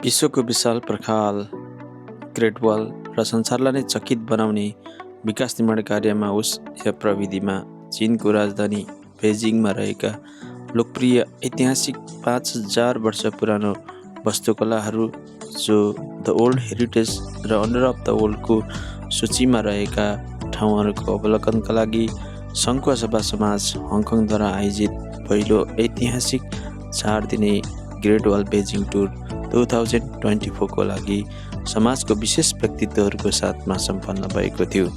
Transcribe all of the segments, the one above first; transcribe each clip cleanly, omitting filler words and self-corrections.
विश्वको विशाल पर्खाल ग्रेट वाल र संसारलाई नै चकित बनाउने विकास निर्माण कार्यमा या प्रविधिमा चीनको राजधानी बेजिङमा रहेका लोकप्रिय ऐतिहासिक 5000 वर्ष पुरानो वास्तुकलाहरू जो द ओल्ड हेरिटेज र अन्डर अफ द वर्ल्डको सूचीमा रहेका ठाउँहरूको अवलोकनका लागि सङ्खुवासभा समाज हङकङद्वारा आयोजित पहिलो ऐतिहासिक 4 दिने ग्रेट वाल बेजिङ टुर 2024 को लागि समाजको विशेष व्यक्तित्वहरूको साथमा सम्पन्न भएको थियो।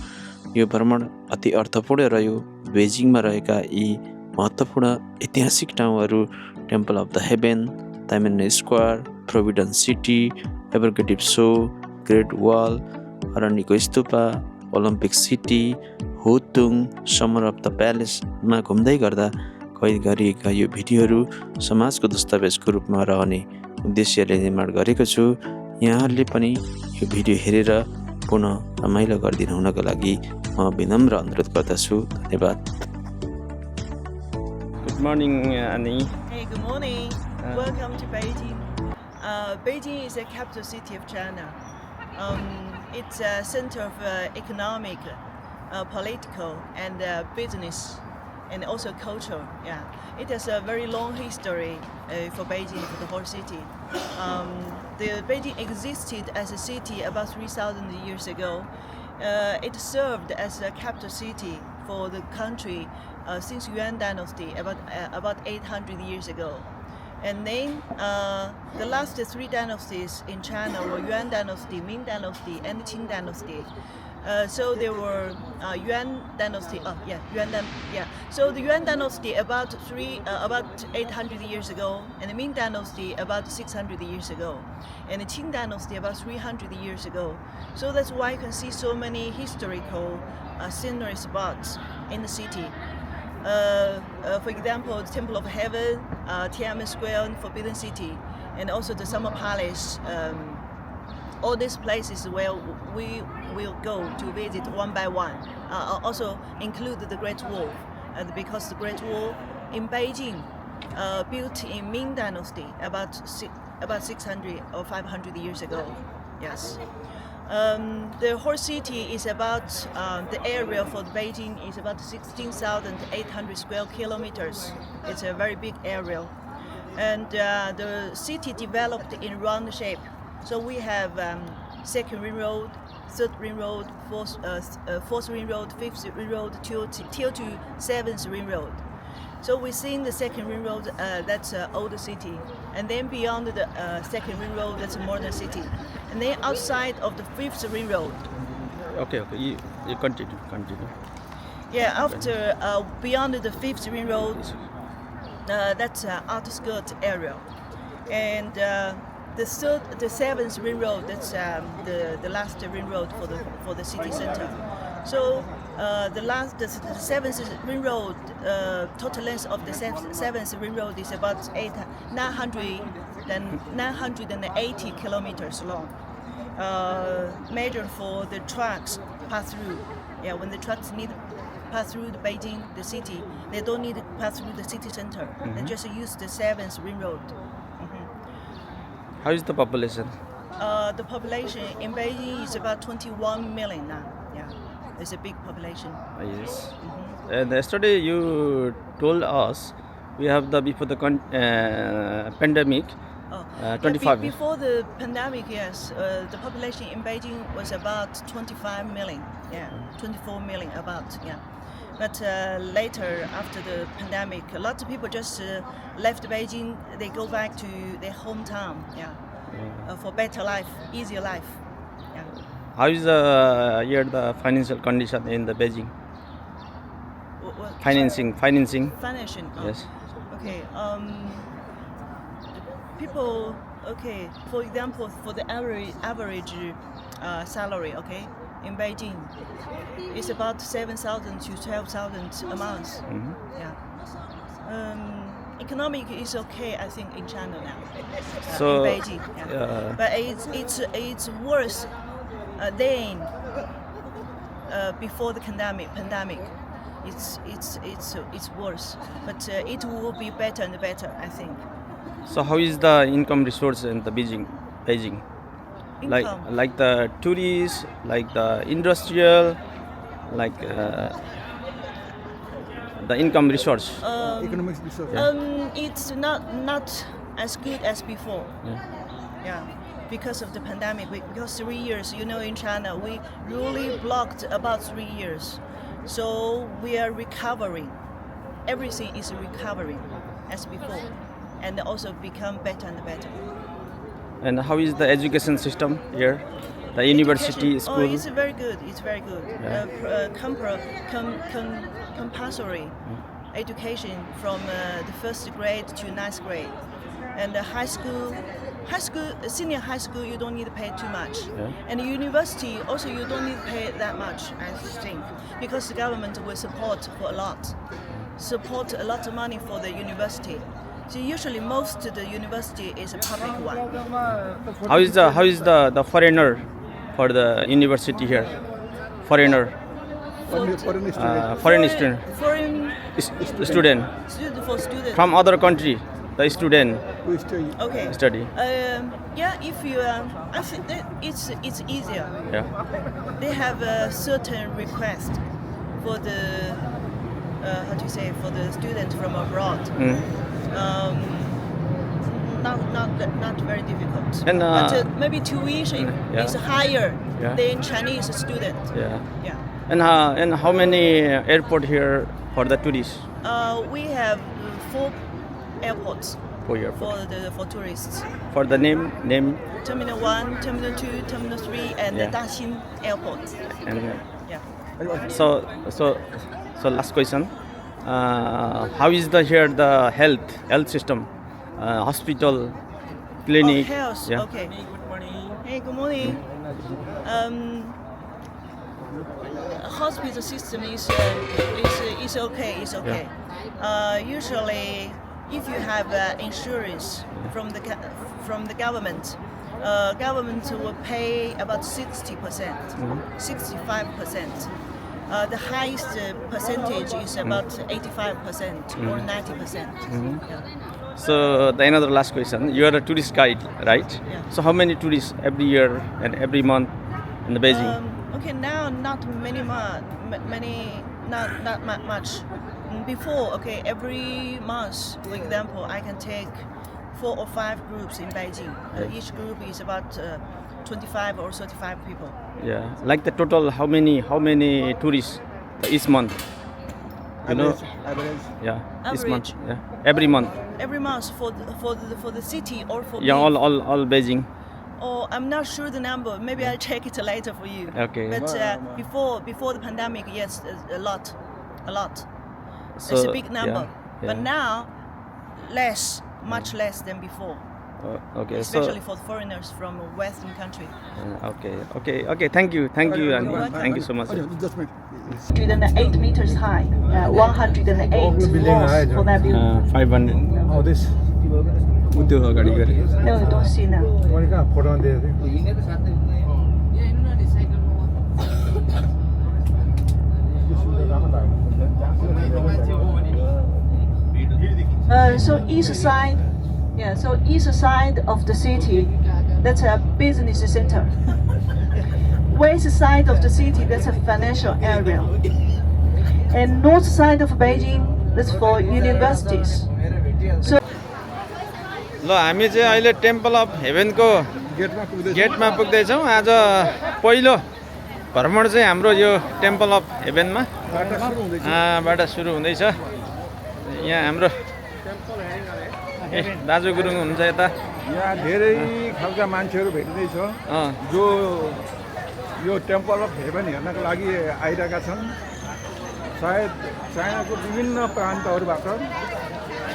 यो भ्रमण अति अर्थपूर्ण रह्यो। बेजिङमा रहेका यी महत्त्वपूर्ण ऐतिहासिक ठाउँहरू temple of the heaven, Tiananmen square, Providence city, एभरग्रेटिभ सो, ग्रेट वाल, अरण्यको स्तूपा, ओलम्पिक सिटी, होतुङ, समर अफ द प्यालेसमा घुम्दै गर्दा कैद गरिएका यो भिडियोहरू समाजको दस्तावेजको रूपमा रहने उद्देश्यले निर्माण गरेको छु। यहाँहरूले पनि यो भिडियो हेरेर पुनः रमाइलो गरिदिनु हुनको लागि म विनम्र अनुरोध गर्दछु। धन्यवाद। Good morning, Annie. Hey, good morning. Welcome to Beijing. Beijing is the capital city of China. It's a center of economic, political, and business, and also culture. Yeah, it has a very long history for Beijing, for the whole city. The Beijing existed as a city about 3,000 years ago. It served as a capital city for the country since Yuan Dynasty about 800 years ago. And then the last 3 dynasties in China were Yuan Dynasty, Ming Dynasty, and Qing Dynasty. So there were Yuan Dynasty. So the Yuan Dynasty about 800 years ago, and the Ming Dynasty about 600 years ago, and the Qing Dynasty about 300 years ago. So that's why you can see so many historical scenery spots in the city. For example, the Temple of Heaven, Tiananmen Square, and Forbidden City, and also the Summer Palace. All these places where we will go to visit one by one. Also include the Great Wall, because the Great Wall in Beijing, built in Ming Dynasty about 600 or 500 years ago. Yes. The whole city is about, the area for Beijing is about 16,800 square kilometers. It's a very big area. And the city developed in round shape. So we have second ring road, third ring road, fourth ring road, fifth ring road, till to seventh ring road. So within the second ring road, that's older city, and then beyond the second ring road, that's modern city, and then outside of the fifth ring road. Okay, you continue. Yeah, after beyond the fifth ring road, that's outskirt area, and the seventh ring road, that's the last ring road for the city center. So the seventh ring road, total length of the seventh ring road is about 980 kilometers long. Measured for the trucks pass through. Yeah, when the trucks need to pass through Beijing, the city, they don't need to pass through the city center. Mm-hmm. They just use the seventh ring road. How is the population? The population in Beijing is about 21 million now. Yeah, it's a big population. Yes. Mm-hmm. And yesterday you told us we have before the pandemic. 25. Before the pandemic, yes, the population in Beijing was about 25 million. Yeah, 24 million about. Yeah. But later, after the pandemic, a lot of people just left Beijing. They go back to their hometown, for better life, easier life. Yeah. How is the financial condition in the Beijing? Financing. Financing. Yes. Okay. People. Okay. For example, for the average salary. Okay. In Beijing, it's about 7,000 to 12,000 a month. Mm-hmm. Yeah. Economic is okay, I think, in China now. So in Beijing, yeah. But it's worse than before the pandemic. It's worse, but it will be better and better, I think. So how is the income resource in the Beijing? Beijing? Income. Like the tourists, like the industrial, like the income resource. Economic research. It's not as good as before. Yeah, because of the pandemic. Because 3 years, in China, we really blocked about 3 years. So we are recovering. Everything is recovering as before, and also become better and better. And how is the education system here? The university Education, school? it's very good. It's very good. Compulsory education from the first grade to ninth grade, and the senior high school, you don't need to pay too much. And the university also, you don't need to pay that much, I think, because the government will support a lot of money for the university. So usually most of the university is a public one. How is the foreigner for the university here? Foreign student For students. from other country, the student Okay. study. Yeah, if you, I think that it's easier. Yeah. They have a certain request for the for the students from abroad. Not very difficult. And, but maybe tuition yeah. is higher Yeah. than Chinese student. Yeah. Yeah. And how many airport here for the tourists? We have 4 airports For your for tourists. for the name Terminal 1, Terminal 2, Terminal 3, and Yeah. the Daxing Airport. and Yeah. so last question. How is the health system, hospital, clinic? Oh, health. Yeah. Okay. Hey, good morning. Hospital system is okay. It's okay. Usually, if you have insurance from the government, government will pay about 60%, 65%. The highest percentage is about 85% or 90%. Yeah. So the another last question. You are a tourist guide, right? Yeah. So how many tourists every year and every month in the Beijing? Okay, now not much. Before, okay, every month, for example, I can take 4 or 5 groups in Beijing. Each group is about 25 or 35 people. Yeah. Like the total, how many tourists each month? You know? Average. Yeah. Each month. Average. Yeah. Every month. Every month for the city or for Yeah. me. All Beijing. Oh, I'm not sure the number. Maybe I'll check it later for you. Okay. But before the pandemic, yes, a lot. So, It's a big number. yeah. But now, much less than before. Okay. Especially for foreigners from a Western country. Okay. Thank you, Andy. Thank you so much. Just wait. 108 meters high, 108 floors for that building. 500. Oh, this. त्यो अगाडि गरे No, you don't see now. मैले कहाँ photo दिएको थिएँ So east side of the city, that's a business center. West side of the city, that's a financial area. And north side of Beijing, that's for universities. So ल हामी चाहिँ अहिले temple of हेभेनको गेटमा पुग्दै गेटमा पुग्दैछौँ। आज पहिलो भ्रमण चाहिँ हाम्रो यो टेम्पल अफ हेभेनमा बाटो सुरु हुँदैछ बाट सुरु हुँदैछ। यहाँ हाम्रो दाजु गुरुङ हुनुहुन्छ यता। यहाँ धेरै खालका मान्छेहरू भेटिँदैछ जो यो टेम्पल अफ हेभन हेर्नको लागि आइरहेका छन्। सायद चाइनाको विभिन्न प्रान्तहरूबाट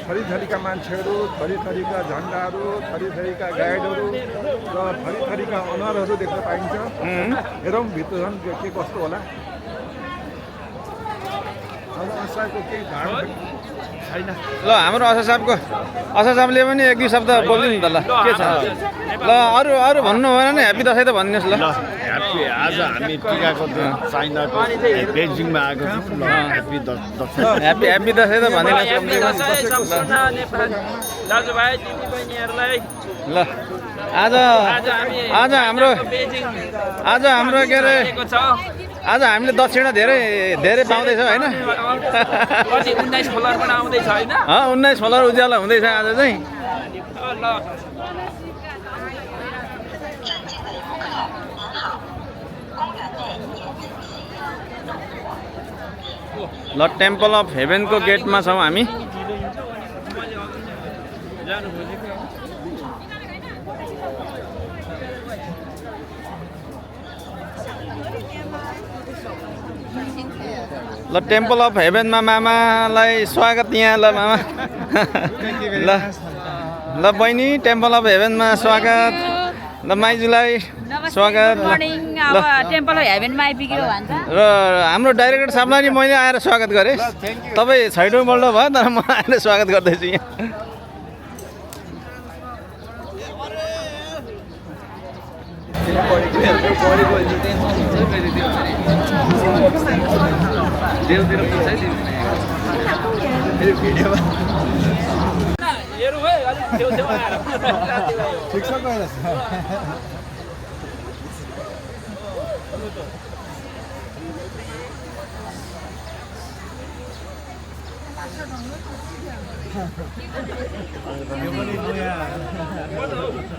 थरीथरीका मान्छेहरू, थरीथरीका झन्डाहरू, थरीथरीका गाइडहरू र थरीथरीका अनुहारहरू देख्न पाइन्छ। हेरौँ भित्र झन् के कस्तो होला। अब आशाको केही धारणा छैन। ल हाम्रो असा साहबले पनि एक दुई शब्द बोलिदिनु नि त। ल के छ ल अरू भन्नु भएन नि ह्याप्पी दसैँ त भनिदिनुहोस् ल। आज हामी टिकाको चाइनाको बेजिङमा आएको छौँ। ल ह्याप्पी दसैँ। ह्याप्पी दसैँ त भनिदिनुहोस् कम्तीमा। दाजुभाइ दिदीबहिनीहरूलाई ल आज हाम्रो के अरे आज हामीले दक्षिणा धेरै पाउँदैछौँ होइन 19 फलोअरबाट आउँदैछ होइन 19 फलोअर उज्यालो हुँदैछ आज चाहिँ ल टेम्पल अफ हेभेनको गेटमा छौँ हामी ल टेम्पल अफ हेभेनमा मामालाई स्वागत यहाँ ल मामा ल बहिनी टेम्पल अफ हेभेनमा स्वागत ल माइजूलाई स्वागत अब टेम्पल अफ हेभेनमा आइपुग्यो भन्छ र हाम्रो डाइरेक्टर साहबलाई नि मैले आएर स्वागत गरेँ तपाईँ छैटौँ बोल्नु भयो तर म आएर स्वागत गर्दैछु यहाँ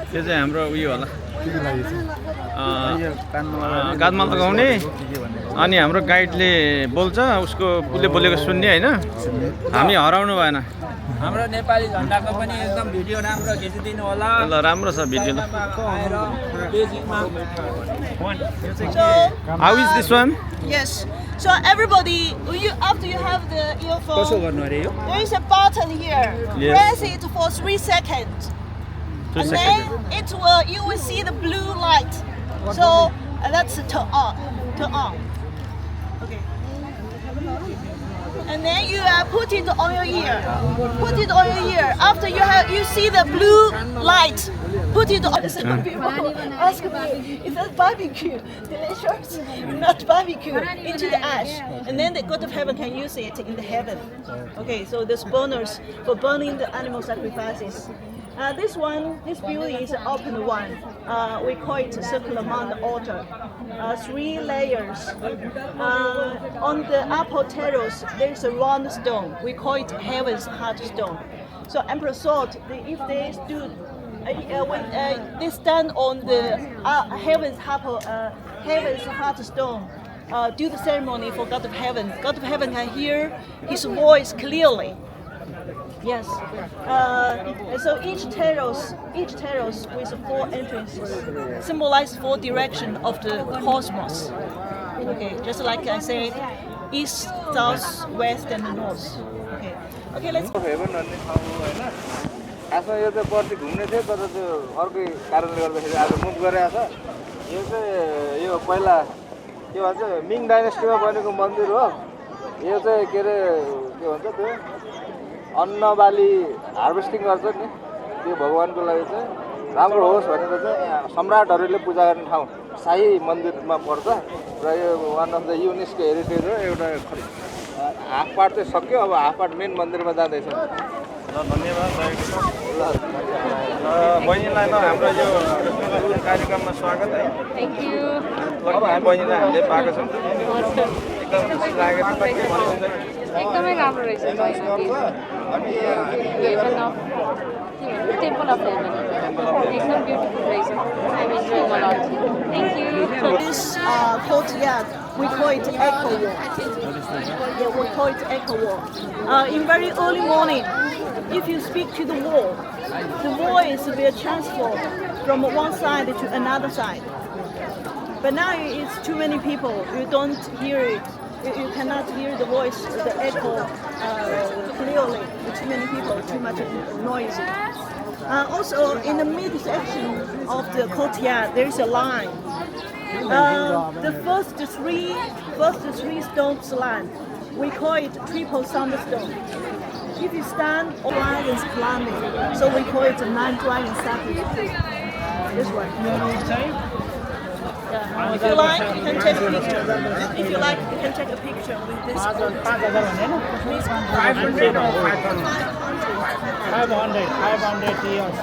त्यो चाहिँ हाम्रो उयो होला कानमा लगाउने अनि हाम्रो गाइडले बोल्छ उसको उसले बोलेको सुन्ने होइन हामी हराउनु भएन हाम्रो नेपाली झन्डाको पनि एकदम भिडियो राम्रो खिचिदिनु होला ल राम्रो छ भिडियो ल How is this one? Yes. So everybody, after you have the earphone, there is a button here. Yes. Press it for 3 seconds. 3 and seconds. then you will see the blue light. So that's turn on. Okay. And then you put it on your ear. Put it on your ear. After you see the blue light, put it on. Some people ask me, is that barbecue? Delicious? Not barbecue. Into the ash. And then the God of heaven can use it in the heaven. Okay, so there's bonus for burning the animal sacrifices. This building is an open one. We call it circular mound altar. 3 layers. On the upper terrace, there is a round stone. We call it heaven's heart stone. So Emperor thought that if they stood, when they stand on the heaven's heart stone, do the ceremony for God of heaven. God of heaven can hear his voice clearly. Yes. So each terrace with 4 entrances symbolize 4 directions of the cosmos. Okay, just like I said, east, south, west, and north. Okay, let's. खासमा यो चाहिँ पर्सि घुम्ने थियो तर त्यो अर्कै कारणले गर्दाखेरि आज मुभ गरेको छ यो चाहिँ यो पहिला के भन्छ मिङ डाइनेस्टीमा बनेको मन्दिर हो यो चाहिँ के अरे के भन्छ त्यो अन्न बाली हार्भेस्टिङ गर्छ नि त्यो भगवानको लागि चाहिँ राम्रो होस् भनेर चाहिँ सम्राटहरूले पूजा गर्ने ठाउँ शाही मन्दिरमा पर्छ र यो one of the UNESCO heritage हो एउटा हाफ पार्ट चाहिँ सक्यो अब हाफ पार्ट मेन मन्दिरमा जाँदैछ धन्यवाद बहिनीलाई त हाम्रो यो कार्यक्रममा स्वागत है थ्याङ्क यू अब हामी बहिनीलाई हामीले पाएको छौँ एकदम खुसी लागेको छ के भन्नुहुन्छ एकदमै राम्रो रहेछ टेम्पल अफ हेभन एकदम ब्युटिफुल रहेछ आई एम इन्जोइङ अ लट thank you This courtyard, we call it echo walk. Yeah, we call it echo walk. In very early morning, if you speak to the voice will transfer from one side to another side. But now it's too many people, you don't hear it. You cannot hear the voice, the echo clearly. Too many people, too much noisy. Also, in the midsection of the courtyard, there is a line. The first three stones line, we call it triple thunderstone. If you stand, all dragons climbing, so we call it 9 dragon sacrifice. This one. Yeah. If you like, you can take a picture. If you like, you can take a picture with this. 500 years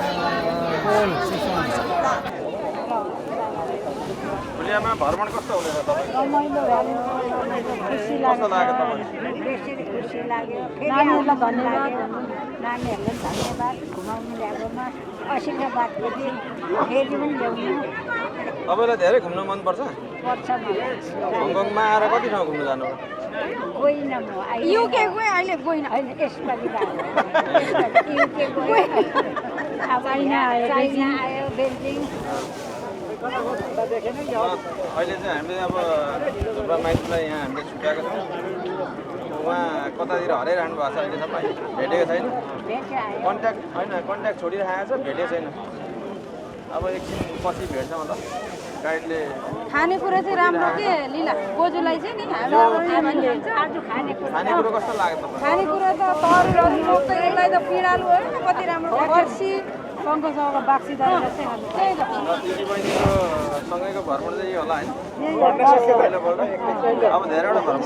old. इन्डियामा भ्रमण कस्तो हुँदैछ तपाईँ रमाइलो भयो खुसी लाग्यो बेसी खुसी लाग्यो नानीहरूलाई धन्यवाद नानीहरूलाई धन्यवाद घुमाउनु ल्याएकोमा असिनाबादपछि फेरि पनि ल्याउनु तपाईँलाई धेरै घुम्न मनपर्छ पर्छ मलाई हङकङमा आएर कति ठाउँ घुम्न जानु गइनँ म युके गएँ अहिले गइनँ होइन यसपालि युके गएँ अब चाइना आयो बेजिङ अहिले चाहिँ हामीले अब धुप्रा माइतीलाई यहाँ हामीले छुट्याएको छौँ उहाँ कतातिर हराइरहनु भएको छ अहिलेसम्म भेटेको छैन कन्ट्याक्ट छोडिरहेको छ भेटेको छैन अब एकछिन पछि भेट्छ मतलब गाइडले खानेकुरा चाहिँ राम्रो के लिला बोजूलाई चाहिँ नि खानेकुरो कस्तो लाग्यो तपाईँ खानेकुरा त तरुल त यसलाई त पिँडालु हो कति राम्रो फर्सी सङ्घसँग बाक्सी दाल जस्तै त्यही त दिदीबहिनीको सँगैको भ्रमण चाहिँ यो होला होइन पहिलोपल्ट अब धेरैवटा भ्रमण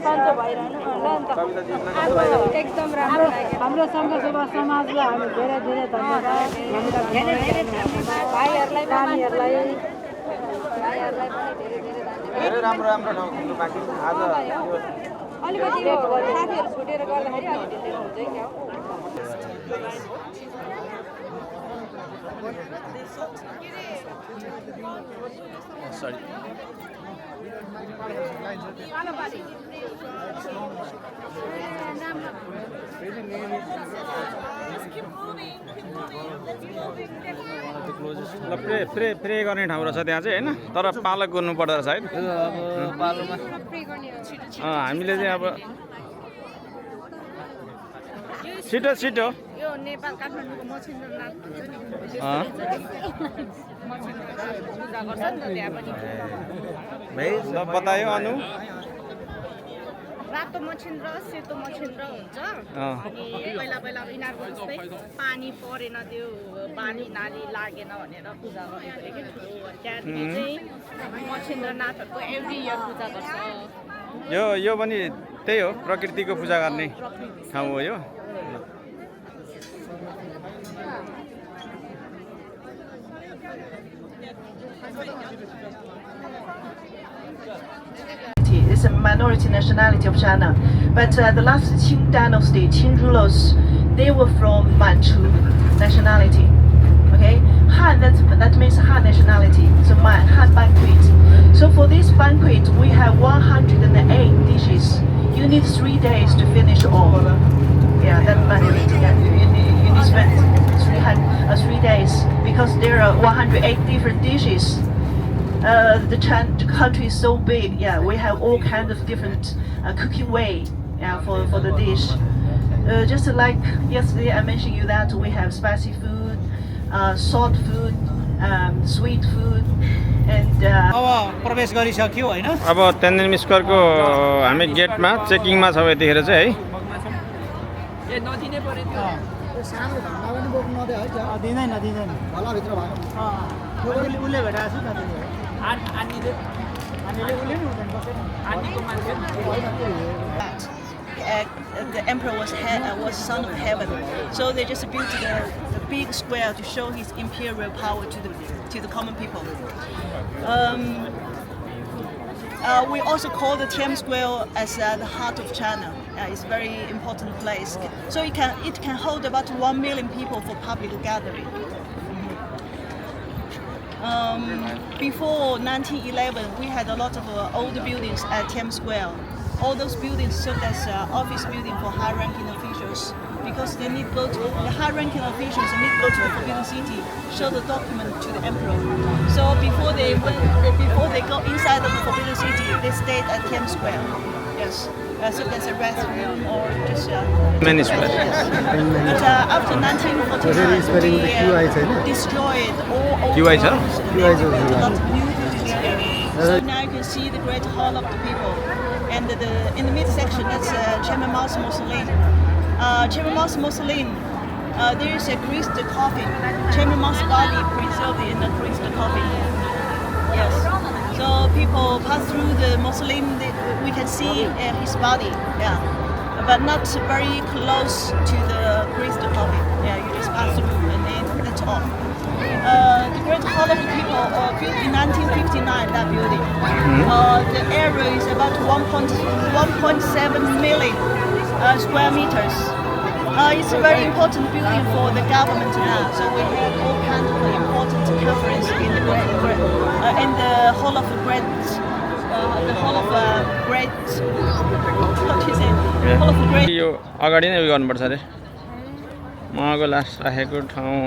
सन्चो भइरहनु ल नि त कविता दिदीलाई कस्तो लाग्यो एकदम राम्रो लाग्यो हाम्रो सङ्घसभा समाजलाई हामी धेरै धेरै धन्यवाद भाइहरूलाई नानीहरूलाई भाइहरूलाई पनि धेरै धेरै धन्यवाद धेरै राम्रो राम्रो ठाउँ घुम्नु बाँकी छ आज अलिकति साथीहरू छुटेर गर्दाखेरि अलिक ढिलो हुन्छ क्या हो Sorry. ल प्रे गर्ने ठाउँ रहेछ त्यहाँ चाहिँ होइन तर पालक गर्नु पर्दो रहेछ है अब पालोमा हामीले चाहिँ अब छिटो यो नेपाल काठमाडौँको मछिन्द्रनाथ पूजा गर्छ नि त त्यहाँ पनि ल बतायो अनु रातो मछिन्द्र सेतो मछिन्द्र हुन्छ अनि पहिला पहिला अब यिनीहरूको जस्तै पानी परेन त्यो पानी नाली लागेन भनेर पूजा गर्ने अरे कि ठुलो त्यहाँदेखि चाहिँ मछिन्द्रनाथहरूको एभ्री इयर पूजा गर्छ यो पनि त्यही हो प्रकृतिको पूजा गर्ने ठाउँ हो यो It's a minority nationality of China, but the last Qing dynasty, Qing rulers, they were from Manchu nationality. Okay, Han, that means Han nationality. So Han banquet. So for this banquet, we have 108 dishes. You need 3 days to finish all. Yeah, that banquet. Yeah, you need spend 3 days because there are 108 different dishes. The country is so big. Yeah, we have all kinds of different cooking way. Yeah, for the dish. Just like yesterday, I mentioned you that we have spicy food, salt food, sweet food, and. अब प्रवेश गरिसक्यो हैन अब तेन्जिङ स्क्वायरको हामी गेटमा चेकिङमा छौँ यतिखेर चाहिँ है ए नदिनै पर्यो त्यो सानो धन्दा पनि बोक्नु नदिए है दिँदैन होला भित्र भयो उसले भेटाएको छु नि हामीले उसले नि हुँदैन आनीको मान्छे The emperor was son of heaven, so they just built the big square to show his imperial power to the common people. We also call the Tiananmen Square as the heart of China. It's a very important place, so it can hold about 1 million people for public gathering. Before 1911, we had a lot of old buildings at Tiananmen Square. All those buildings served as office building for high-ranking officials because they need go to the high-ranking officials need to go to the Forbidden City, show the document to the emperor. So before they go inside the Forbidden City, they stayed at Tiananmen Square. Yes, so there's a restroom or just many square. Yes. But after 1949, we destroyed all old buildings and they built a lot of new buildings here. So now you can see the great hall of the people. And in the midsection, that's Chairman Mao's mausoleum. Chairman Mao's mausoleum, there is a greased coffin. Chairman Mao's body preserved in the greased coffin. Yes. So people pass through the mausoleum, we can see his body. Yeah, but not very close to the greased coffin. Yeah, you just pass through and then that's all. the Great Hall of the People built in 1959, that building. The area is about 1.7 million square meters. It's a very important building for the government now. So we have all kinds of important conference in the Hall of Great. The Hall of Great. What do you say? Hall of Great. यो अगाडि नै उयो गर्नुपर्छ अरे महँगो लास राखेको ठाउँ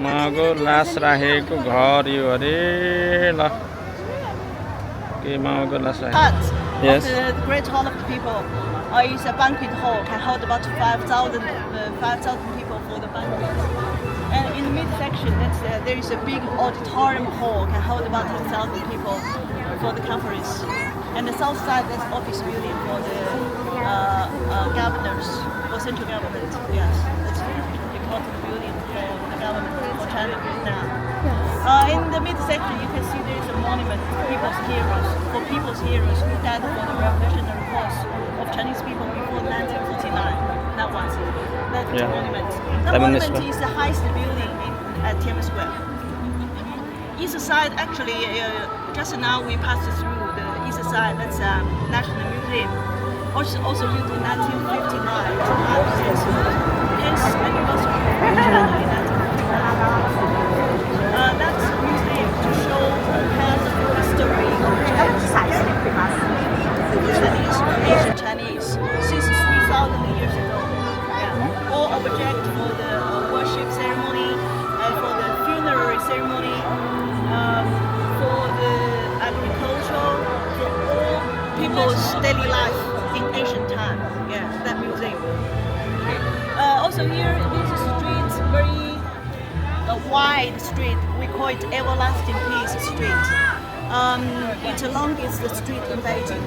महँगो लास राखेको घर यो अरे ल के महँगो लास राखेको Yes. The Great Hall of the People is a banquet hall, can hold about 5,000 people for the banquet. And in the midsection, there is a big auditorium hall, can hold about 10,000 people for the conference. And the south side, that's office building for the governors, for central government. Yes, that's an important building for the government for China now. In the midsection, you can see there is a monument for people's heroes who died for the revolutionary cause of Chinese people before 1949. That one. That's the monument. The monument is the highest building at Tiananmen Square. East side, actually, just now we passed through the east side. That's National Museum. Also built in 1959. Hence, anniversary in 1959. That's a museum to show the past history of Asian Chinese since 3,000 years ago. Yeah. All object for the worship ceremony, for the funerary ceremony, for the agriculture, for all people's daily life in ancient time. Yeah, that museum. Also here, this street very wide street. We call it Everlasting Peace Street. It's the longest street in Beijing.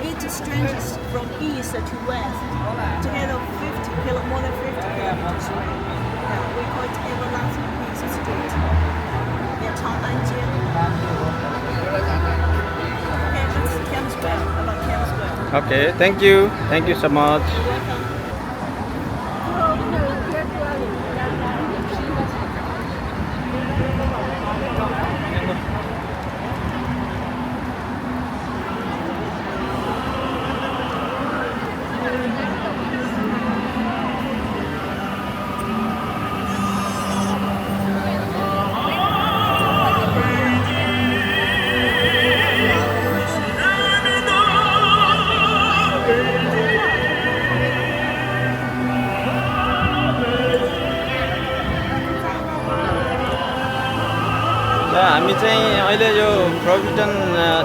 It stretches from east to west, together more than 50 kilometers. Yeah, we call it Everlasting Peace Street. Yeah, Chang'anjie. Okay, that's Tiananmen Square. About Tiananmen Square. Okay, thank you so much. हामी चाहिँ अहिले यो provision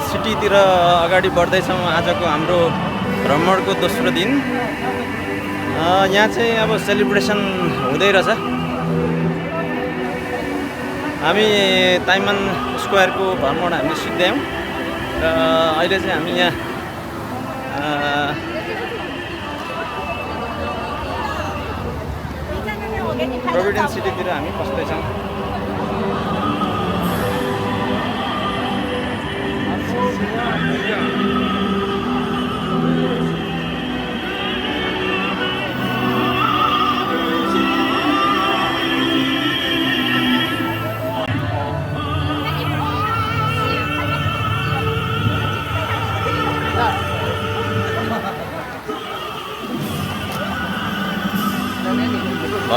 सिटीतिर अगाडि बढ्दैछौँ आजको हाम्रो भ्रमणको दोस्रो दिन यहाँ चाहिँ अब सेलिब्रेसन हुँदै रहेछ हामी ताइमन स्क्वायरको भ्रमण हामी सिक्दैछौँ र अहिले चाहिँ हामी यहाँ प्रोभिडेन्स सिटीतिर हामी बस्दैछौँ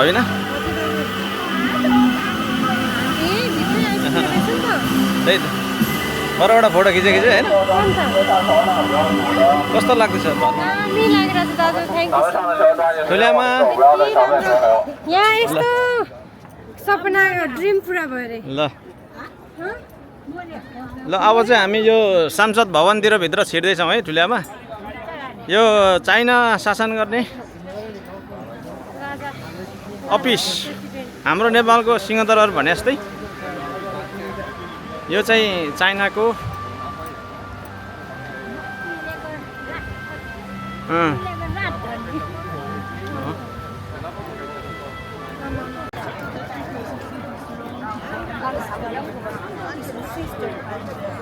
होइन त्यही त परबाट फोटो खिचेको चाहिँ होइन कस्तो लाग्दैछ ठुल्यामा यहाँ यस्तो सपना ड्रिम पुरा भयो रे ल अब चाहिँ हामी यो संसद भवनतिर भित्र छिर्दैछौँ है ठुल्यामा यो चाइना शासन गर्ने अफिस हाम्रो नेपालको सिंहदरबार भने जस्तै यो चाहिँ चाइनाको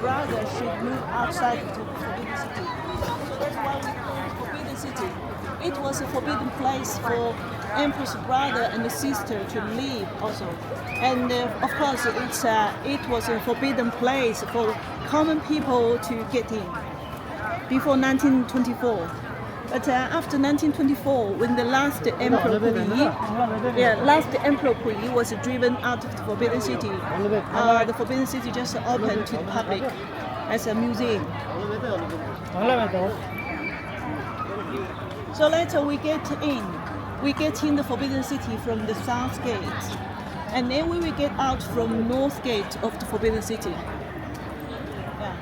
Brother should move outside to forbidden city. So that's why we call it forbidden city. It was a forbidden place for emperor's brother and sister to live also. And of course, it was a forbidden place for common people to get in before 1924. But after 1924, when the last emperor Puyi was driven out of the Forbidden City, the Forbidden City just opened to the public as a museum. So later we get in the Forbidden City from the south gate, and then we will get out from north gate of the Forbidden City. Yeah.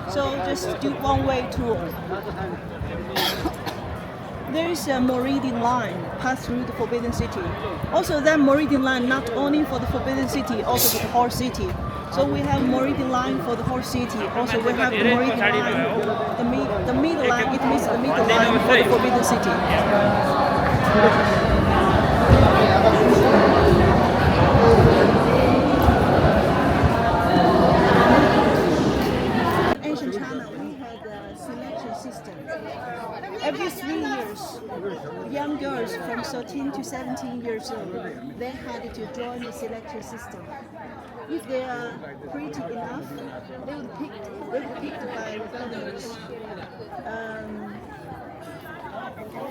So just do one-way tour. There is a meridian line pass through the Forbidden City. Also, that meridian line not only for the Forbidden City, also for the whole city. So we have meridian line for the whole city. Also, we have the meridian line, the middle line. It means the middle line for the Forbidden City. Ancient China, we had a selection system. Every 3 years, young girls from 13 to 17 years old, they had to join the selection system. If they are pretty enough, they would be picked by the governors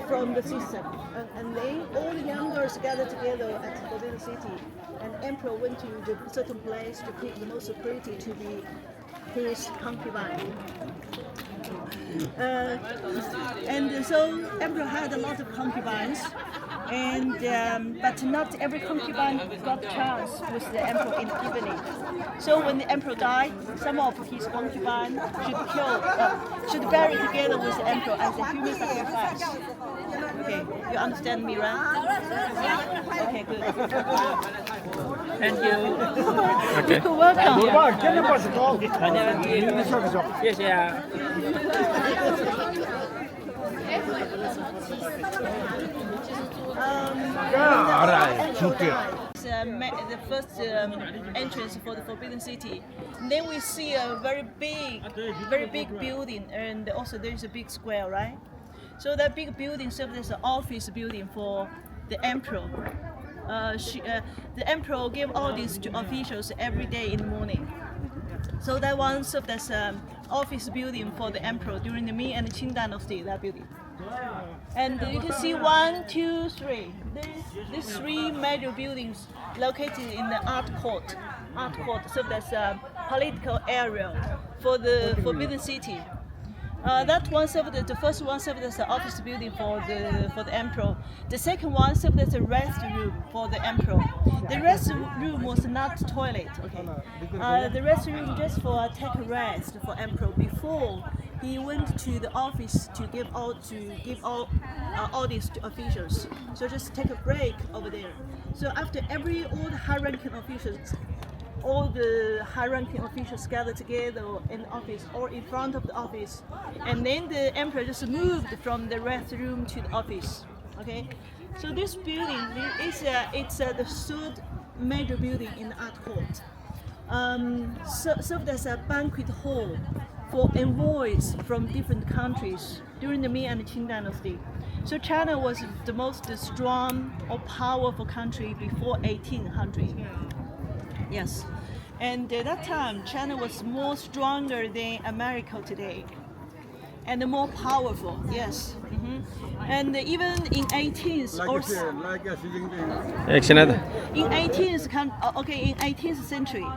from the system. And then all the young girls gathered together at the Forbidden City, and emperor went to a certain place to pick the most pretty to be his concubine. And so emperor had a lot of concubines, and but not every concubine got a chance with the emperor in the evening. So when the emperor died, some of his concubines should bury together with the emperor as a human sacrifice. Okay, you understand me, right? Okay, good. Thank you. Okay. You're welcome. Yes, yeah. The first entrance for the Forbidden City. And then we see a very big building, and also there is a big square, right? So that big building serves as an office building for the emperor. The emperor gave orders to officials every day in the morning. So that one served as an office building for the emperor during the Ming and Qing dynasty, that building. And you can see 1, 2, 3. These 3 major buildings located in the art court. Art court served as a political area for the Forbidden City. That one served. The first one served as an office building for the emperor. The second one served as a rest room for the emperor. The rest room was not toilet. Okay, the rest room just for take a rest for emperor before he went to the office to give orders to officials. So just take a break over there. So after all the high-ranking officials gather together in the office or in front of the office, and then the emperor just moved from the rest room to the office. Okay, so this building is the third major building in the art court. Served as a banquet hall for envoys from different countries during the Ming and Qing dynasty. So China was the most strong or powerful country before 1800. Yes, and at that time China was more stronger than America today, and more powerful. Yes, and even in 18th or in 18th century,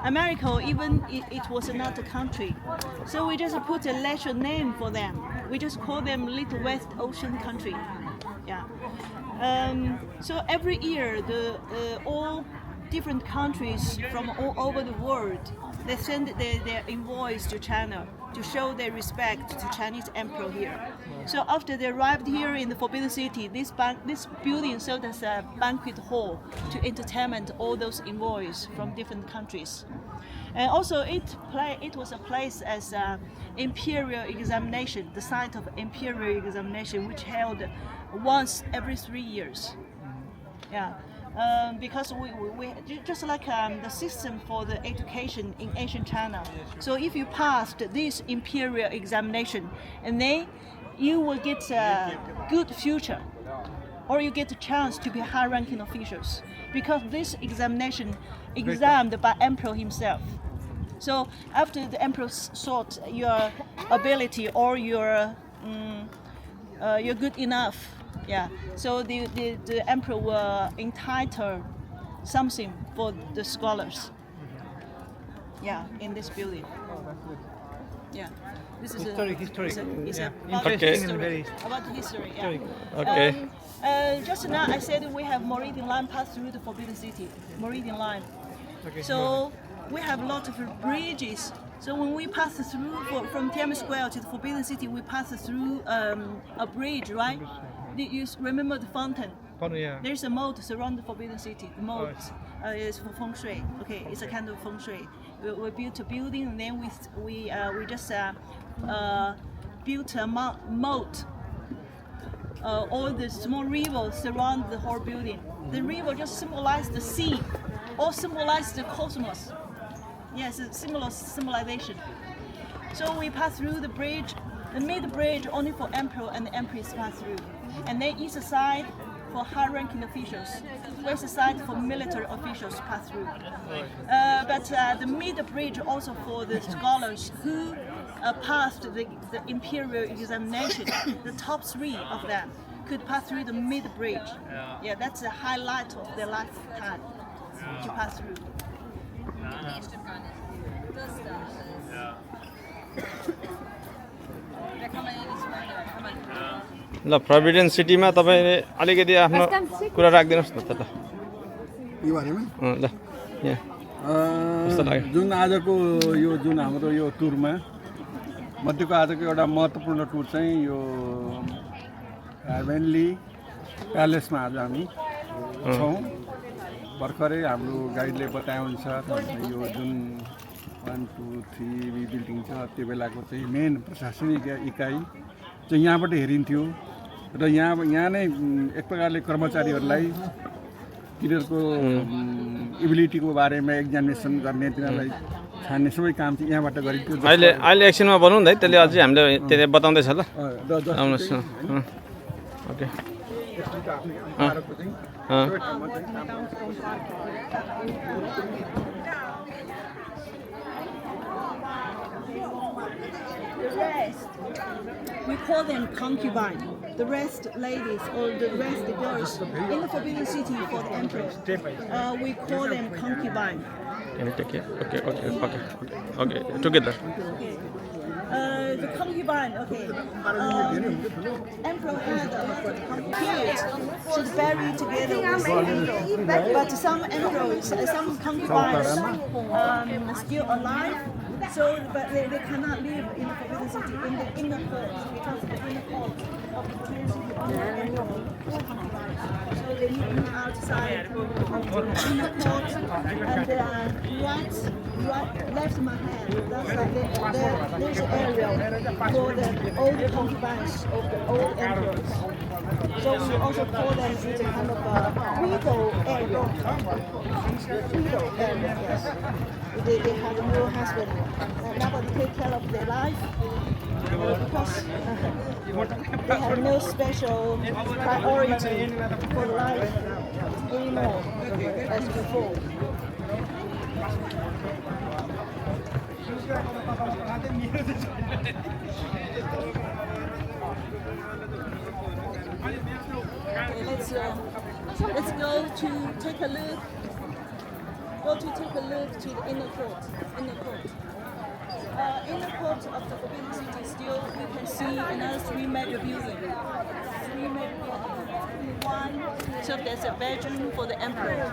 America even it was not a country, so we just put a lesser name for them. We just call them Little West Ocean country. Yeah. So every year all different countries from all over the world, they send their envoys to China to show their respect to Chinese emperor here. So after they arrived here in the Forbidden City, this building served as a banquet hall to entertain all those envoys from different countries. And also it was a place as imperial examination, the site of imperial examination, which held once every 3 years. Yeah. Because we just like the system for the education in ancient China. So if you passed this imperial examination, and then you will get a good future. or you get a chance to be high-ranking officials, because this examination examined by emperor himself. So after the emperor sought your ability or you're good enough, yeah. So the emperor will entitle something for the scholars. Yeah, in this building. Yeah, this is history. It's Yeah. about history. About history. Yeah. Okay. Just now I said we have Meridian line pass through the Forbidden City. Meridian line. Okay. So we have a lot of bridges. So when we pass through from Tiananmen Square to the Forbidden City, we pass through a bridge, right? You remember the fountain? Yeah. There's a moat surround the Forbidden City. The moat is for feng shui. Okay, it's a kind of feng shui. We built a building, and then we just built a moat. All the small rivers surround the whole building. The river just symbolizes the sea, or symbolizes the cosmos. Yes, it's symbolization. So we pass through the bridge, the mid bridge only for emperor and the empress pass through, and then east side for high-ranking officials, west side for military officials pass through. But the mid bridge also for the scholars who passed the imperial examination. The top 3 of them could pass through the mid bridge. Yeah, that's the highlight of their lifetime to pass through. ल Providence सिटीमा तपाईँले अलिकति आफ्नो कुरा राखिदिनुहोस् न त ल यो बारेमा ल यहाँ कस्तो लाग्यो जुन आजको यो जुन हाम्रो यो टुरमा मध्येको आजको एउटा महत्त्वपूर्ण टुर चाहिँ यो हेभेनली प्यालेसमा आज हामी छौँ। भर्खरै हाम्रो गाइडले बताएअनुसार यो जुन 1, 2, 3 बिल्डिङ छ त्यो बेलाको चाहिँ मेन प्रशासनिक इकाइ चाहिँ यहाँबाट हेरिन्थ्यो र यहाँ नै एक प्रकारले कर्मचारीहरूलाई तिनीहरूको एबिलिटीको बारेमा एक्जामिनेसन गर्ने तिनीहरूलाई छान्ने सबै काम चाहिँ यहाँबाट गरिन्थ्यो। अहिले एकछिनमा बनाउँ न है, त्यसले अझै हामीले त्यसले बताउँदैछ ल आउनुहोस् न। Okay The rest, we call them concubine. The rest ladies or the rest girls in the Forbidden City for the emperor, we call them concubine. Okay, together. The concubine, okay. Emperor had a lot of concubines. She's buried together with the emperor. But some emperors, some concubines still alive. So, but they cannot live in the Forbidden City, in the inner court, because the inner court of the Forbidden City are concubines. So they live outside of the inner court, and left my hand. That's like there's an area for the old concubines of the old emperors. So we also call them it's a kind of a widow area. Widow area, yes. They have a new husband. Nobody take care of their life because they have no special priority for life anymore as before. Okay, let's go to take a look. Go to take a look to the inner court. Inner court of the Forbidden City. Still, you can see another 3-major building. 3-major building. One served as a bedroom for the emperor,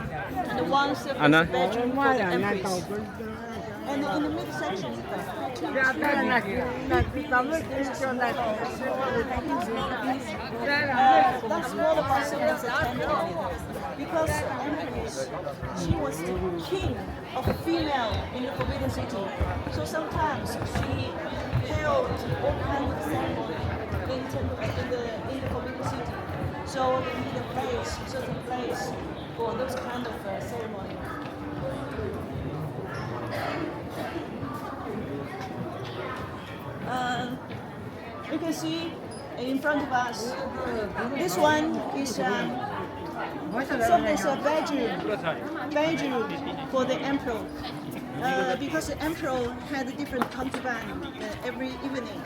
and one served as a bedroom for the empress. And in the midsection, that's all about civil attendant. Because the empress, she was the king of female in the Forbidden City. So sometimes she held all kinds of ceremony in the Forbidden City. So they need a place, certain place for those kind of ceremony. You can see in front of us. This one is some is a bedroom for the emperor. Because the emperor had a different concubine every evening.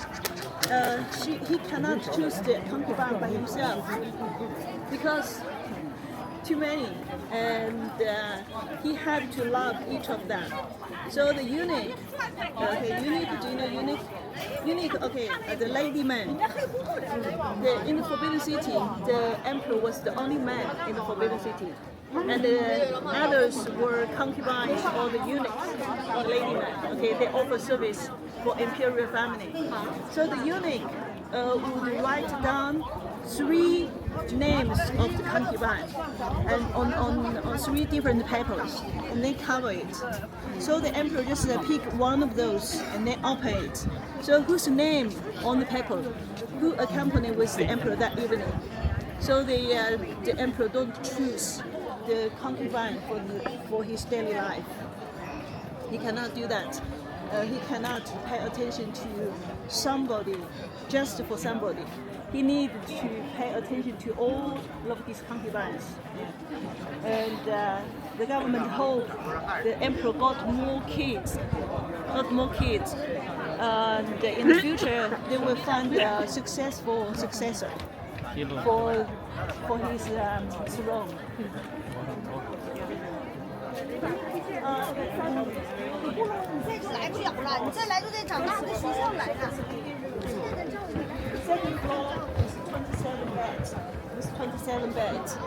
He cannot choose the concubine by himself because too many, and he had to love each of them. So the eunuch, do you know eunuch? Eunuch, the lady man. In the Forbidden City, the emperor was the only man in the Forbidden City. And the others were concubines or the eunuchs or lady men. They offer service for imperial family. So the eunuch would write down 3 names of the concubine and on 3 different papers, and they cover it. So the emperor just pick one of those and they open it. So whose name on the paper, who accompany with the emperor that evening. So the emperor don't choose the concubine for his daily life. He cannot do that. He cannot pay attention to somebody just for somebody. He needs to pay attention to all of his concubines. And the government hope the emperor got more kids. And in the future, they will find a successful successor for his throne. 你这来不了了，你再来就得长大的学校来了。 Second floor is 27 beds. It's 27 beds.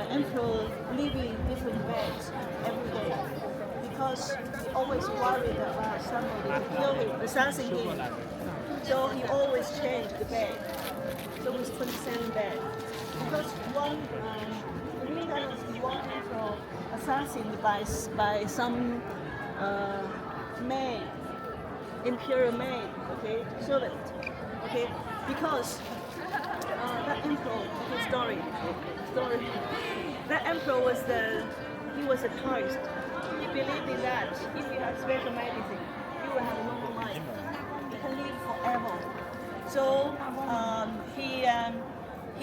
Emperor living different beds every day because he always worried about somebody to kill him, assassinate him. So he always changed the bed. So it's 27 beds. Because one emperor assassinated by some maid, imperial maid, servant, because that emperor, story. That emperor was a Taoist. He believed in that if you have special medicine, you will have a long life. You can live forever. So he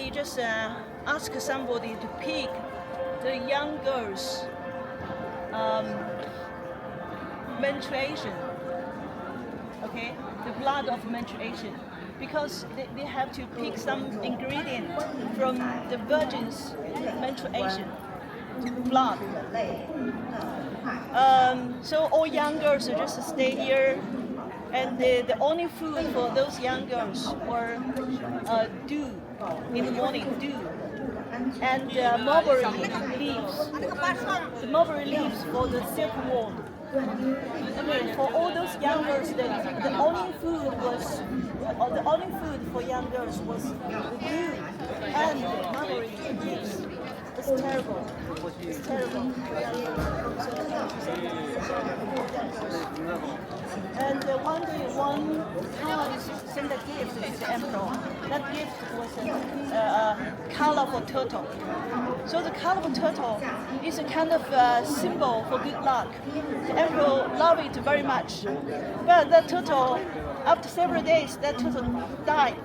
just asked somebody to pick the young girls' menstruation, the blood of menstruation, because they have to pick some ingredient from the virgin's menstruation, blood. So all young girls just stay here, and the only food for those young girls were dew in the morning, dew. And mulberry leaves. The mulberry leaves for the silkworm. For all those young girls, the only food for young girls was the dew and mulberry leaves. It's terrible. It's terrible. And one day, one Taoist sent a gift to the emperor. That gift was a colorful turtle. So the colorful turtle is a kind of symbol for good luck. The emperor loved it very much. But that turtle, after several days, that turtle died.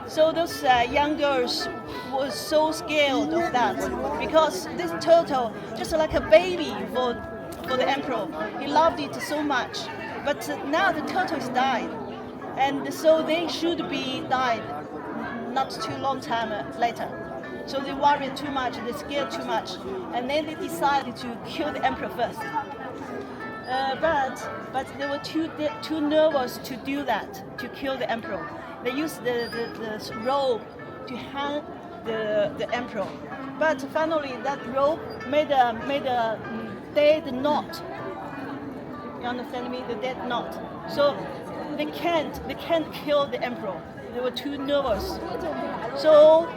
So those young girls were so scared of that because this turtle, just like a baby for the emperor, he loved it so much. But now the turtle is died, and so they should be died not too long time later. So they worried too much, they scared too much, and then they decided to kill the emperor first. But they were too nervous to do that, to kill the emperor. They used the rope to hang the emperor. But finally, that rope made a dead knot. You understand me? The dead knot. So they can't kill the emperor. They were too nervous. So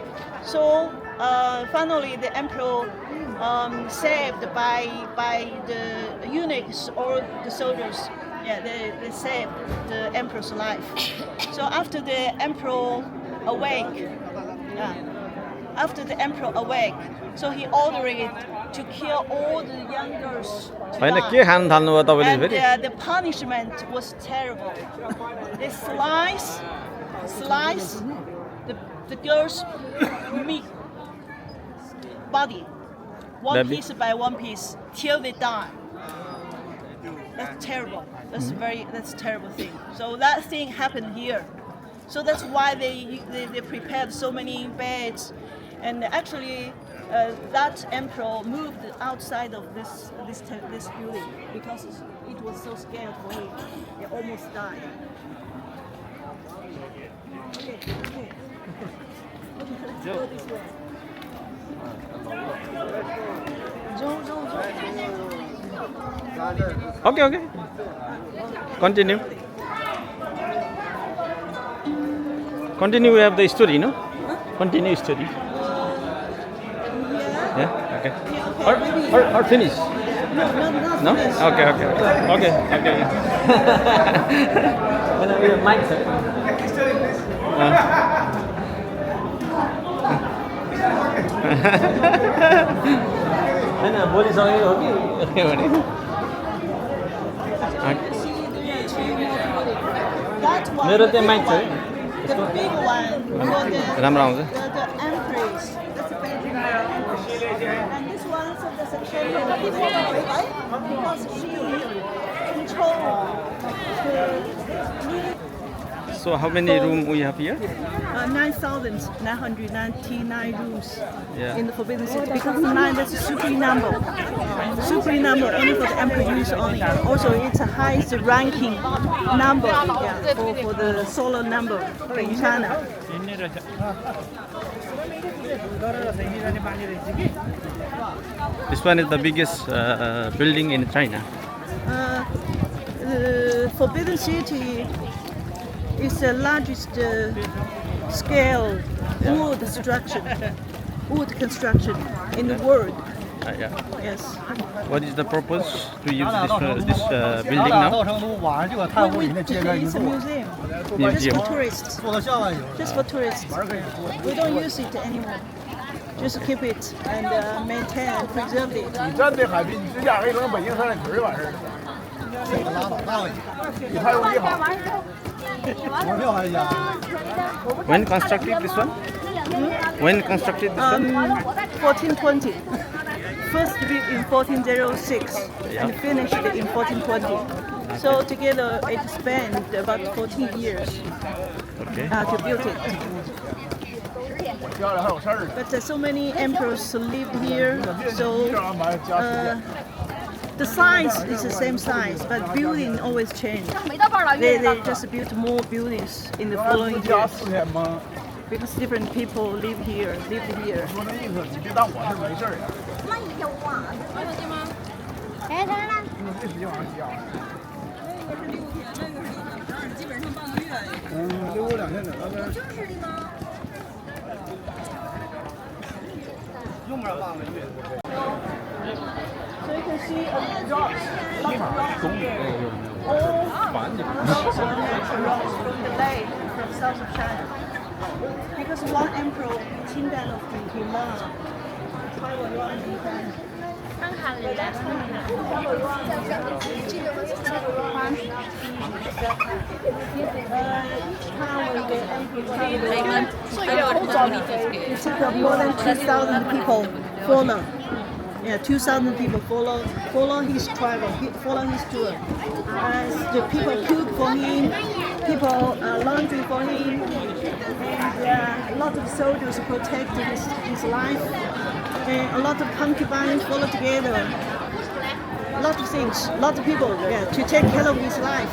finally, the emperor saved by the eunuchs or the soldiers. Yeah, they saved the emperor's life. So after the emperor awake, so he ordered to kill all the young girls. And the punishment was terrible. They slice slice the girl's meat body, one Baby. piece by one piece, till they die. That's terrible. That's that's a terrible thing. So that thing happened here. So that's why they prepared so many beds, and actually that emperor moved outside of this building because it was so scared for him. He almost died. Okay. Let's go this way. Okay. Continue. We have the story, no? Continue story. Yeah. Okay. Or finish. No? Okay. Mic, sir. होइन बोलिसकेको हो कि भने मेरो त्यहाँ mic छ है राम्रो आउँछ So how many rooms we have here? 9,999 rooms Yeah. in the Forbidden City because the 9 that's a supreme number. Supreme number only for the emperor use only. Also, it's the highest ranking number for the solar number in China. This one is the biggest building in China. The Forbidden City is the largest scale wood construction in the world. Yeah. Yes. What is the purpose to use this building now? It's a museum. Just for tourists. Just for tourists. We don't use it anymore. Just keep it and maintain and preserve it. 你站在海滨，你指甲可以扔北京三里屯完事儿了。比他容易好。 When constructed this one? When constructed this one? 1420. First built in 1406 and finished in 1420. So together it spent about 14 years to build it. But so many emperors lived here, so the size is the same size, but building always change. They just built more buildings in the following years because different people lived here. 用不着忘了月。 So you can see a rocks, lots of rocks here. All rocks from the lake from south of China. Because one emperor, Qin of Qinlan, traveled around in China. It took more than 2,000 people follow. Yeah, 2,000 people follow his travel, follow his tour. The people cook for him, people laundry for him, and a lot of soldiers protect his life. And a lot of concubines follow together. A lot of things, a lot of people, to take care of his life.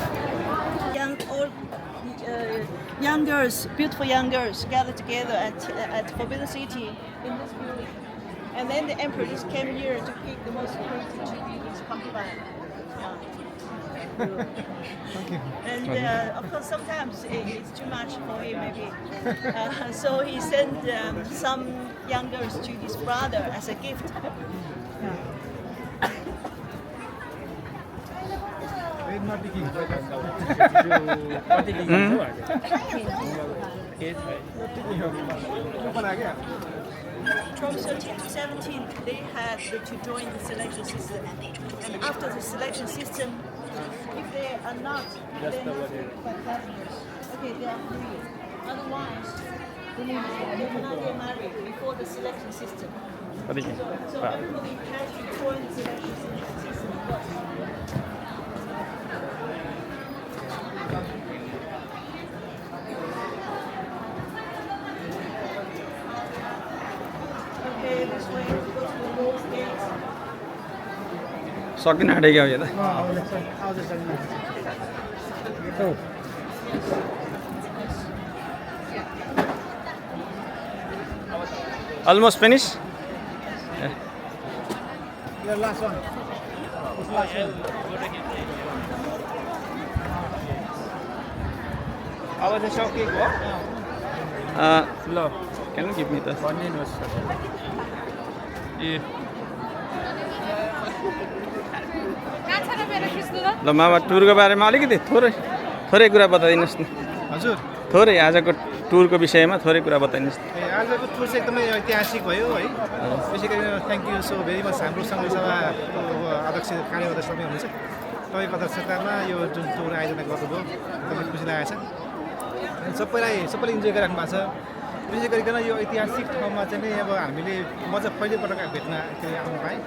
Young girls, beautiful young girls, gather together at Forbidden City in this building. And then the emperor just came here to pick the most pretty to be his concubine. Thank you. And of course, sometimes it's too much for him, maybe. So he sent some young girls to his brother as a gift. From 13 to 17, they had to join the selection system. And after the selection system, if they are not, they're not by customers. Okay, they are free. Otherwise, you cannot get married before the selection system. कति So we have to join the selection system first. Okay, this way, go to the north gate. सकिन आँटेको यो त almost finished. Your last one. अब चाहिँ सकिएको हो ल can you give me the ल मामा टुरको बारेमा अलिकति थोरै कुरा बताइदिनुहोस् न हजुर थोरै आजको टुरको विषयमा थोरै कुरा बताइनुहोस् न आजको टुर चाहिँ एकदमै ऐतिहासिक भयो है विशेष गरी thank you so very much हाम्रो सङ्घसभाको अध्यक्ष कार्यअध्यक्ष तपाईँ हुनुहुन्छ तपाईँको अध्यक्षतामा यो जुन टुर आयोजना गर्नुभयो एकदमै खुसी लागेको छ सबैले इन्जोय गरिराख्नु भएको छ विशेष गरिकन यो ऐतिहासिक ठाउँमा चाहिँ नि अब हामीले म चाहिँ पहिलोपटक भेट्न आउनु पाएँ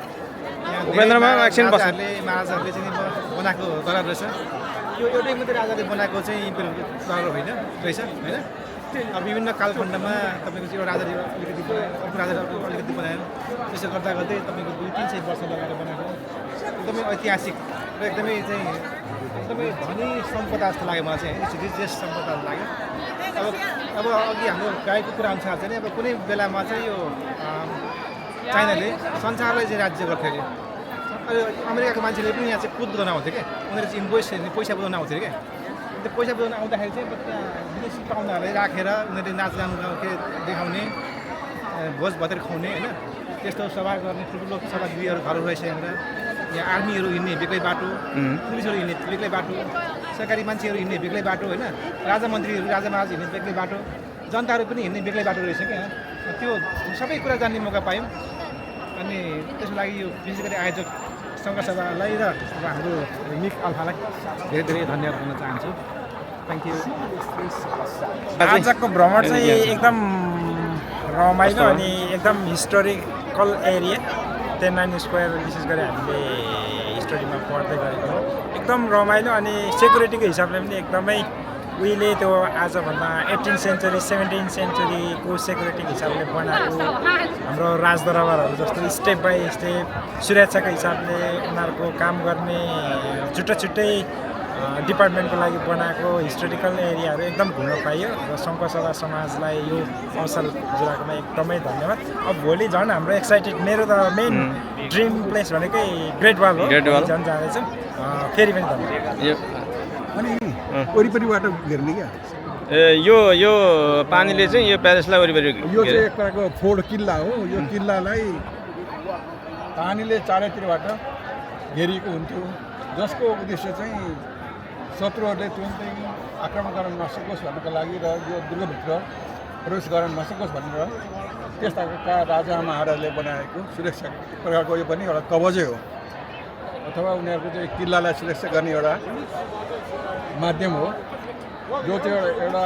महाराजाहरूले चाहिँ बनाएको दरबार रहेछ यो एउटै मात्रै राजाले बनाएको चाहिँ इम्पेरियल दरबार रहेछ होइन अब विभिन्न कालखण्डमा तपाईँको चाहिँ एउटा राजाले अलिकति अर्को राजाले अलिकति बनायो त्यसो गर्दा गर्दै तपाईँको 200-300 वर्ष लगाएर बनाएको एकदमै ऐतिहासिक र एकदमै धनी सम्पदा जस्तो लाग्यो मलाई चाहिँ रिचियस सम्पदा लाग्यो अब अघि हाम्रो गाईको कुरा अनुसार चाहिँ अब कुनै बेलामा चाहिँ यो चाइनाले संसारलाई चाहिँ राज्य गर्थ्यो अरे अमेरिकाको मान्छेले पनि यहाँ चाहिँ कुद बुझाउन आउँथ्यो क्या उनीहरू चाहिँ इन्भोइस पैसा बुझाउन आउँथ्यो क्या त्यो पैसा बुझाउन आउँदाखेरि चाहिँ त्यहाँ विदेशी पाहुनाहरूलाई राखेर उनीहरूले नाचगान के देखाउने भोज भतेर खुवाउने होइन त्यस्तो सभा गर्ने ठुल्ठुलो सभागृहहरू घरहरू रहेछ यहाँ आर्मीहरू हिँड्ने बेग्लै बाटो पुलिसहरू हिँड्ने बेग्लै बाटो सरकारी मान्छेहरू हिँड्ने बेग्लै बाटो होइन राजा मन्त्रीहरू राजा महाराज हिँड्ने बेग्लै बाटो जनताहरू पनि हिँड्ने बेग्लै बाटो रहेछ क्या त्यो सबै कुरा जान्ने मौका पायौँ अनि त्यसको लागि यो विशेष गरी आयोजक सङ्घसभालाई र अब हाम्रो मिक अल्फालाई धेरै धेरै धन्यवाद दिन चाहन्छु थ्याङ्क यू आजको भ्रमण चाहिँ एकदम रमाइलो अनि एकदम हिस्टोरिकल एरिया 10 स्क्वायर विशेष गरी हामीले हिस्टोरीमा पढ्दै गरेको हो एकदम रमाइलो अनि सेक्युरिटीको हिसाबले पनि एकदमै उहिले त्यो आजभन्दा 18th सेन्चुरी 17th सेन्चुरीको सेक्युरिटीको हिसाबले बनाएको हाम्रो राजदरबारहरू जस्तो स्टेप बाई स्टेप सुरक्षाको हिसाबले उनीहरूको काम गर्ने छुट्टै डिपार्टमेन्टको लागि बनाएको हिस्टोरिकल एरियाहरू एकदम घुम्न पाइयो र सङ्घसभा समाजलाई यो अवसर जुराएकोमा एकदमै धन्यवाद अब भोलि झन् हाम्रो एक्साइटेड मेरो त मेन ड्रिम प्लेस भनेकै ग्रेट वाल हो झन् जाँदैछौँ फेरि पनि धन्यवाद अनि वरिपरिबाट घेर्ने क्या यो पानीले चाहिँ यो प्यालेसलाई वरिपरि यो चाहिँ एक प्रकारको फोर्ट किल्ला हो यो किल्लालाई पानीले चारैतिरबाट घेरिएको हुन्थ्यो जसको उद्देश्य चाहिँ शत्रुहरूले तुरुन्तै आक्रमण गर्न नसकोस् भन्नको लागि र यो दुर्गभित्र प्रवेश गर्न नसकोस् भनेर त्यस्ता राजा महाराजले बनाएको सुरक्षा प्रकारको यो पनि एउटा कवचै हो अथवा उनीहरूको चाहिँ किल्लालाई सुरक्षा गर्ने एउटा माध्यम हो जो चाहिँ एउटा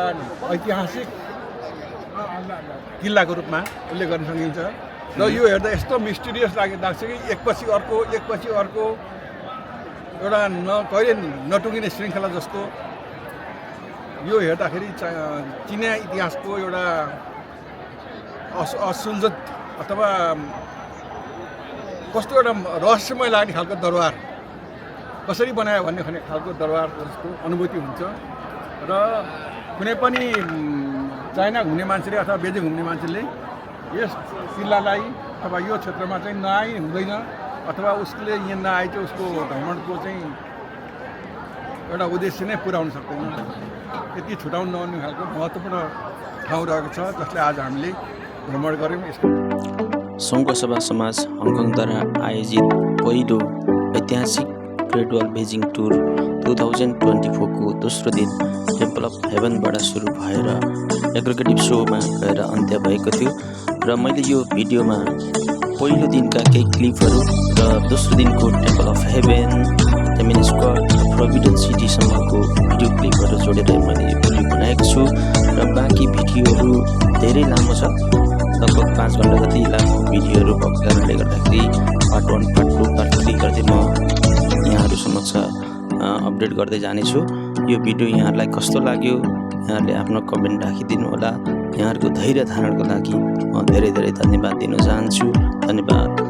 ऐतिहासिक किल्लाको रूपमा उल्लेख गर्न सकिन्छ र यो हेर्दा यस्तो मिस्टिरियस लाग्छ कि एकपछि अर्को एउटा कहिले नटुकिने श्रृङ्खला जस्तो यो हेर्दाखेरि चिनिया इतिहासको एउटा असुलझत अथवा कस्तो एउटा रहस्यमय लाग्ने खालको दरबार कसरी बनायो भन्ने खालको दरबार जस्तो अनुभूति हुन्छ र कुनै पनि चाइना घुम्ने मान्छेले अथवा बेजिङ घुम्ने मान्छेले यस किल्लालाई अथवा यो क्षेत्रमा चाहिँ नआइ हुँदैन अथवा उसले यहाँ नआए चाहिँ उसको भ्रमणको चाहिँ एउटा उद्देश्य नै पुर्याउन सक्दैन यति छुटाउनु नहुने खालको महत्त्वपूर्ण ठाउँ रहेको छ जसलाई आज हामीले भ्रमण गऱ्यौँ सङ्घसभा समाज हङकङद्वारा आयोजित पहिलो ऐतिहासिक ग्रेट वाल बेजिङ टुर 2024 को दोस्रो दिन टेम्पल अफ हेभनबाट सुरु भएर एग्रिगेटिभ सोमा गएर अन्त्य भएको थियो र मैले यो भिडियोमा पहिलो दिनका केही क्लिपहरू र दोस्रो दिनको temple of heaven Tiananmen square र प्रोभिडेन्स सिटीसम्मको भिडियो क्लिपहरू जोडेर मैले भिडियो बनाएको छु र र बाँकी भिडियोहरू धेरै लामो छ, लगभग 5 घन्टा जति लामो भिडियोहरू भएको कारणले गर्दाखेरि पार्ट 1, पार्ट 2, पार्ट 3 गर्दै म यहाँहरू समक्ष अपडेट गर्दै जानेछु। यो भिडियो यहाँहरूलाई कस्तो लाग्यो यहाँहरूले आफ्नो कमेन्ट राखिदिनु होला। यहाँहरूको धैर्य धारणको लागि म धेरै धेरै धन्यवाद दिन चाहन्छु। धन्यवाद।